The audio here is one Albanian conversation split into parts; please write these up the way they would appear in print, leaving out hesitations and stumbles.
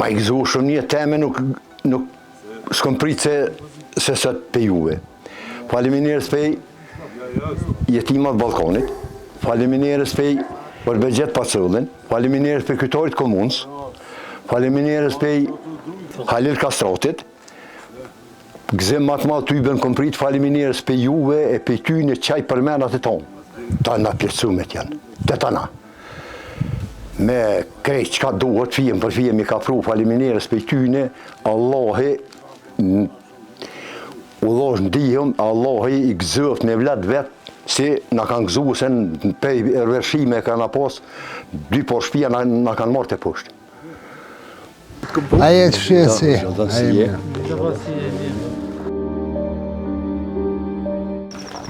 Ma I gëzu shumë një teme nuk s'kom pritë se sot pe juve. Faleminderit pej jetimat Ballkonit, faleminderit pej Orbexhet Pacullin, faleminderit pej kryetarit komunës, faleminderit pej Halil Kastrotit. Gëzim matë malë të i bën komprit, faleminderit pej juve e pej ty në qaj përmenat e tonë. Ta na pjesëmet janë, të tana. Me krejt që ka duhet, fijem për fijem I ka pru, faleminderit pej tyne, Allahi u dhosh ndihëm, Allahi I gëzëft në vlet vetë, si na kanë gëzu se në pej rëvërshime ka na pas, 2 poshpia na kanë marrë të poshtë. Aje të shqesi.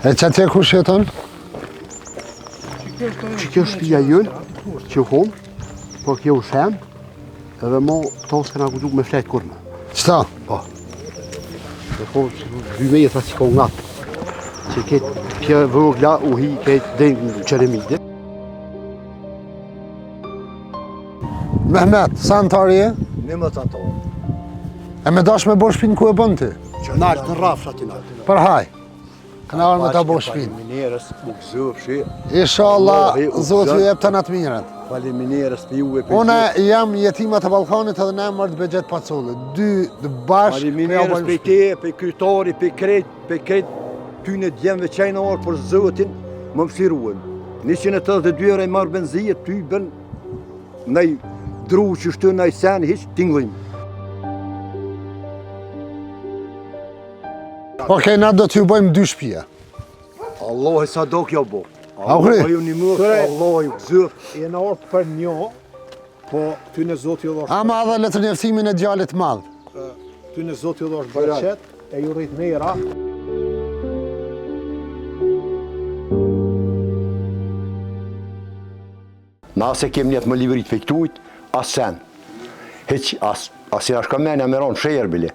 E që atje ku sheton? Që kjo shtëpia jënë, që hom, po kjo shem, edhe mo tosë këna ku me fletë kurme. Qëta? Po. Dhe po, 2 metra që ka ngatë. Që kjo vëgla u hi këtë dengë në qëremide. Mehmet, sa antari e? 11 antarë. E me dash me bo shpinë ku e bën ti? Nalë të rafshat I nalë. Për haj. Këna arë me ta bo shpinë. Faleminderit u gëzëfshi. Inshallah, Zotë ju jep të në të mirët. Faleminderit për juve për Une jam jetimat e Ballkonit edhe ne më Orbexhet Paculli. 2 bashkë. Faleminderit për te, për kryetari, për krejt tyne djemve qajnë orë për Zotin, më mëshiruan. 182 euro I marrë benzijet, ty bën nëj dru që shtë nëj sen, hiq tinglim. Okej, na do t'ju bëjmë 2 shtëpia. Allah sa do kjo bo. Aukri? Allah ju një mërë, Allah ju gëzëf. E në orë për një, po ty në Zotë ju dhosh Ama edhe letër njëftimin e djalit madh. ty në Zotë ju dhosh bërqet, e ju rrit mera. Na se kem njetë më livrit për këtujt, as sen. Heq, as i ashka menja me ronë shërë bile.